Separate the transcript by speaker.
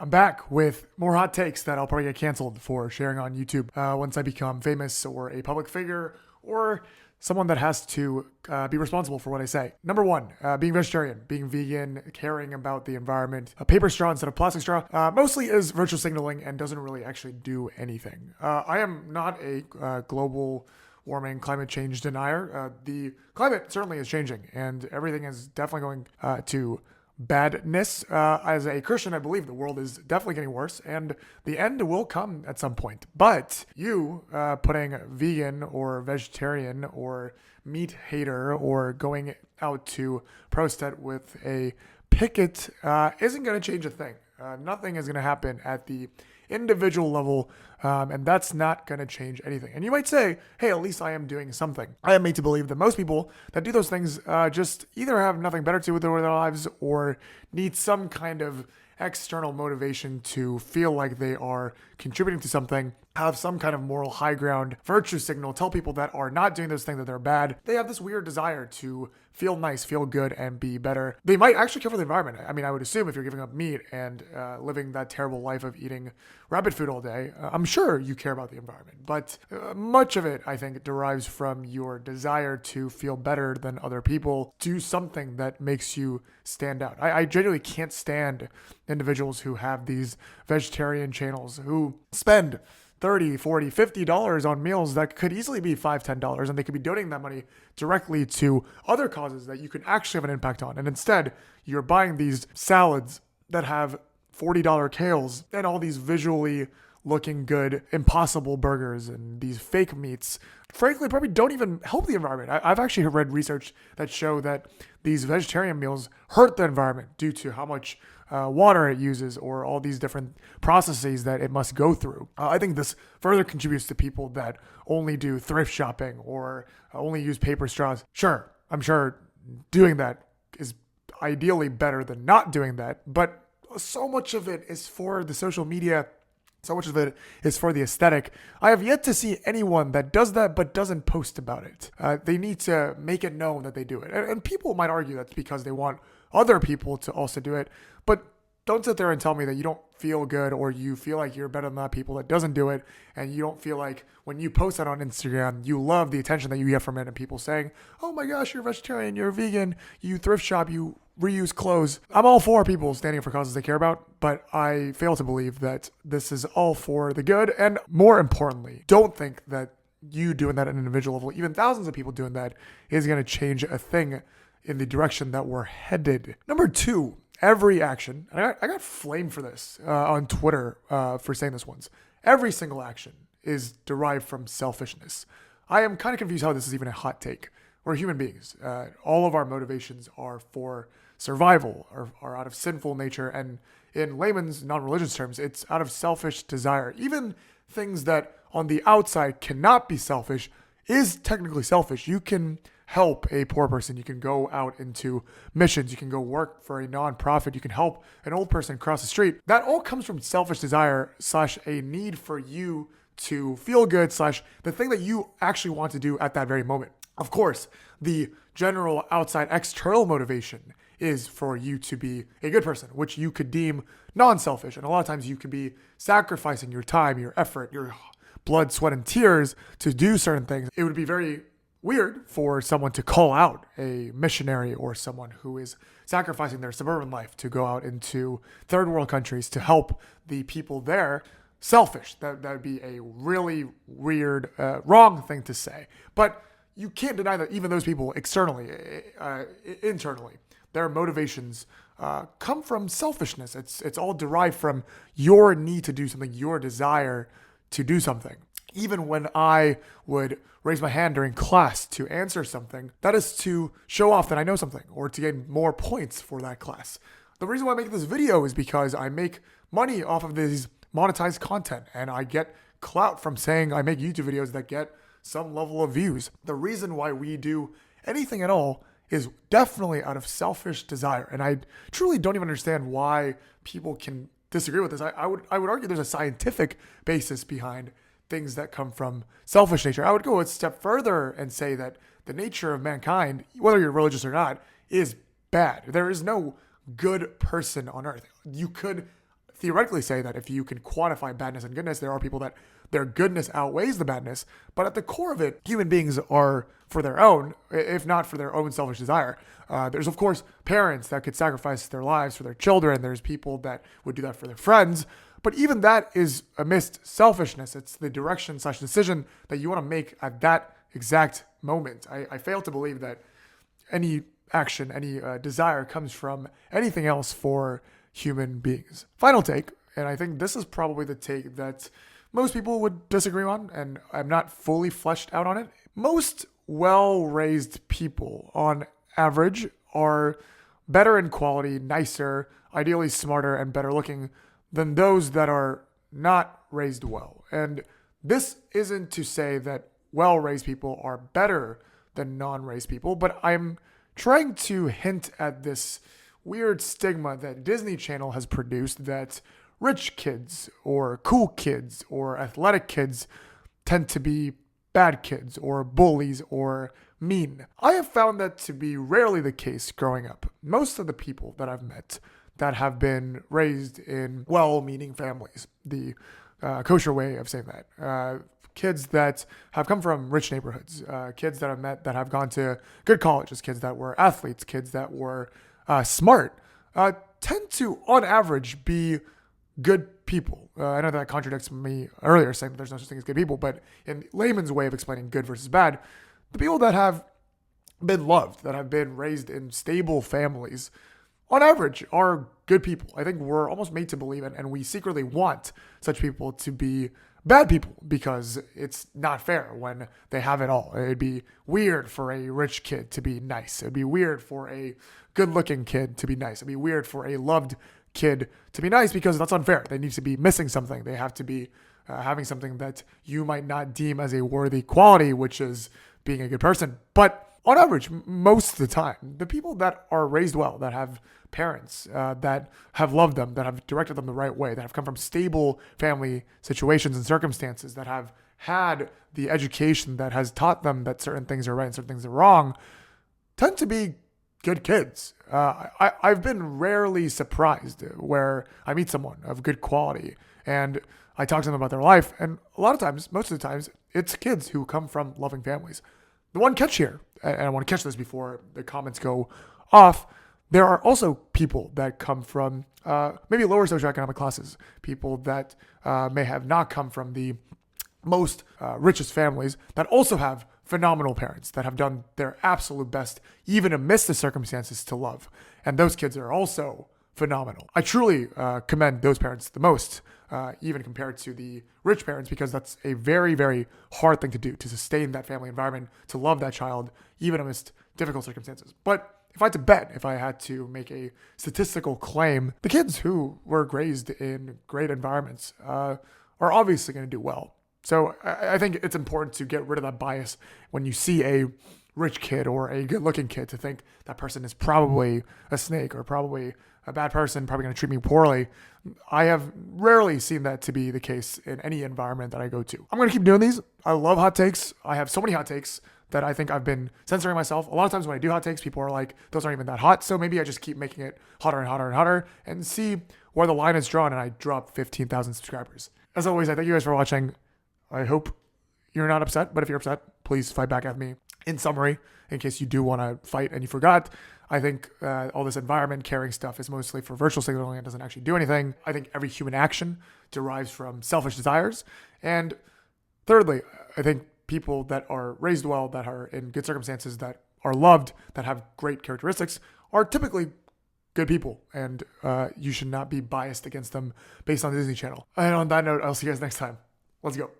Speaker 1: I'm back with more hot takes that I'll probably get canceled for sharing on YouTube once I become famous or a public figure or someone that has to be responsible for what I say. Number one, being vegetarian, being vegan, caring about the environment. A paper straw instead of plastic straw mostly is virtual signaling and doesn't really actually do anything. I am not a global warming climate change denier. The climate certainly is changing and everything is definitely going to badness. As a Christian, I believe the world is definitely getting worse and the end will come at some point. But you putting vegan or vegetarian or meat hater or going out to protest with a picket isn't going to change a thing. Nothing is going to happen at the individual level, and that's not going to change anything. And you might say, hey, at least I am doing something. I am made to believe that most people that do those things just either have nothing better to do with their lives or need some kind of external motivation to feel like they are contributing to something, have some kind of moral high ground, virtue signal, tell people that are not doing those things that they're bad. They have this weird desire to feel nice, feel good, and be better. They might actually care for the environment. I mean, I would assume if you're giving up meat and living that terrible life of eating rabbit food all day, I'm sure you care about the environment. But much of it, I think, derives from your desire to feel better than other people, do something that makes you stand out. I genuinely can't stand individuals who have these vegetarian channels who spend $30, $40, $50 on meals that could easily be $5, $10, and they could be donating that money directly to other causes that you can actually have an impact on. And instead, you're buying these salads that have $40 kales and all these visually looking good impossible burgers and these fake meats, frankly, probably don't even help the environment. I've actually read research that show that these vegetarian meals hurt the environment due to how much water it uses or all these different processes that it must go through. I think this further contributes to people that only do thrift shopping or only use paper straws. Sure, I'm sure doing that is ideally better than not doing that, but so much of it is for the social media. So much of it is for the aesthetic. I have yet to see anyone that does that but doesn't post about it. They need to make it known that they do it. And people might argue that's because they want other people to also do it. But don't sit there and tell me that you don't feel good or you feel like you're better than that people that doesn't do it. And you don't feel like when you post that on Instagram, you love the attention that you get from it and people saying, oh my gosh, you're a vegetarian, you're a vegan, you thrift shop, you reuse clothes. I'm all for people standing for causes they care about, but I fail to believe that this is all for the good. And more importantly, don't think that you doing that at an individual level, even thousands of people doing that, is going to change a thing in the direction that we're headed. Number two, every action, and I got flamed for this on Twitter for saying this once, every single action is derived from selfishness. I am kind of confused how this is even a hot take. We're human beings. All of our motivations are for survival, are out of sinful nature, and in layman's non-religious terms, it's out of selfish desire. Even things that on the outside cannot be selfish is technically selfish. You can help a poor person. You can go out into missions. You can go work for a nonprofit. You can help an old person cross the street. That all comes from selfish desire / a need for you to feel good / the thing that you actually want to do at that very moment. Of course, the general outside external motivation is for you to be a good person, which you could deem non-selfish. And a lot of times you could be sacrificing your time, your effort, your blood, sweat, and tears to do certain things. It would be very weird for someone to call out a missionary or someone who is sacrificing their suburban life to go out into third world countries to help the people there. Selfish. That would be a really weird, wrong thing to say. But you can't deny that even those people externally, internally, their motivations come from selfishness. It's all derived from your need to do something, your desire to do something. Even when I would raise my hand during class to answer something, that is to show off that I know something or to gain more points for that class. The reason why I make this video is because I make money off of these monetized content and I get clout from saying I make YouTube videos that get some level of views. The reason why we do anything at all is definitely out of selfish desire. And I truly don't even understand why people can disagree with this. I would argue there's a scientific basis behind things that come from selfish nature. I would go a step further and say that the nature of mankind, whether you're religious or not, is bad. There is no good person on earth. You could theoretically say that if you can quantify badness and goodness, there are people that their goodness outweighs the badness. But at the core of it, human beings are for their own, if not for their own selfish desire. There's, of course, parents that could sacrifice their lives for their children. There's people that would do that for their friends. But even that is amidst selfishness. It's the direction/decision that you want to make at that exact moment. I fail to believe that any action, any desire comes from anything else for human beings. Final take, and I think this is probably the take that most people would disagree on, and I'm not fully fleshed out on it. Most well-raised people, on average, are better in quality, nicer, ideally smarter, and better looking than those that are not raised well. And this isn't to say that well-raised people are better than non-raised people, but I'm trying to hint at this weird stigma that Disney Channel has produced that rich kids or cool kids or athletic kids tend to be bad kids or bullies or mean. I have found that to be rarely the case growing up. Most of the people that I've met that have been raised in well-meaning families, the kosher way of saying that, kids that have come from rich neighborhoods, kids that I've met that have gone to good colleges, kids that were athletes, kids that were smart, tend to, on average, be good people. I know that contradicts me earlier saying that there's no such thing as good people, but in layman's way of explaining good versus bad, the people that have been loved, that have been raised in stable families, on average, are good people. I think we're almost made to believe it, and we secretly want such people to be bad people because it's not fair when they have it all. It'd be weird for a rich kid to be nice. It'd be weird for a good-looking kid to be nice. It'd be weird for a loved kid to be nice because that's unfair. They need to be missing something. They have to be having something that you might not deem as a worthy quality, which is being a good person. But on average, most of the time, the people that are raised well, that have parents that have loved them, that have directed them the right way, that have come from stable family situations and circumstances, that have had the education that has taught them that certain things are right and certain things are wrong, tend to be good kids. I've been rarely surprised where I meet someone of good quality and I talk to them about their life. And a lot of times, most of the times, it's kids who come from loving families. The one catch here, and I want to catch this before the comments go off, there are also people that come from maybe lower socioeconomic classes, people that may have not come from the most richest families that also have phenomenal parents that have done their absolute best, even amidst the circumstances, to love. And those kids are also phenomenal. I truly commend those parents the most, even compared to the rich parents, because that's a very, very hard thing to do, to sustain that family environment, to love that child, even amidst difficult circumstances. But if I had to bet, if I had to make a statistical claim, the kids who were raised in great environments are obviously going to do well. So I think it's important to get rid of that bias when you see a rich kid or a good-looking kid to think that person is probably a snake or probably a bad person, probably going to treat me poorly. I have rarely seen that to be the case in any environment that I go to. I'm going to keep doing these. I love hot takes. I have so many hot takes that I think I've been censoring myself. A lot of times when I do hot takes, people are like, those aren't even that hot. So maybe I just keep making it hotter and hotter and hotter and see where the line is drawn and I drop 15,000 subscribers. As always, I thank you guys for watching. I hope you're not upset, but if you're upset, please fight back at me. In summary, in case you do want to fight and you forgot, I think all this environment caring stuff is mostly for virtual signaling and doesn't actually do anything. I think every human action derives from selfish desires. And thirdly, I think people that are raised well, that are in good circumstances, that are loved, that have great characteristics, are typically good people. And you should not be biased against them based on the Disney Channel. And on that note, I'll see you guys next time. Let's go.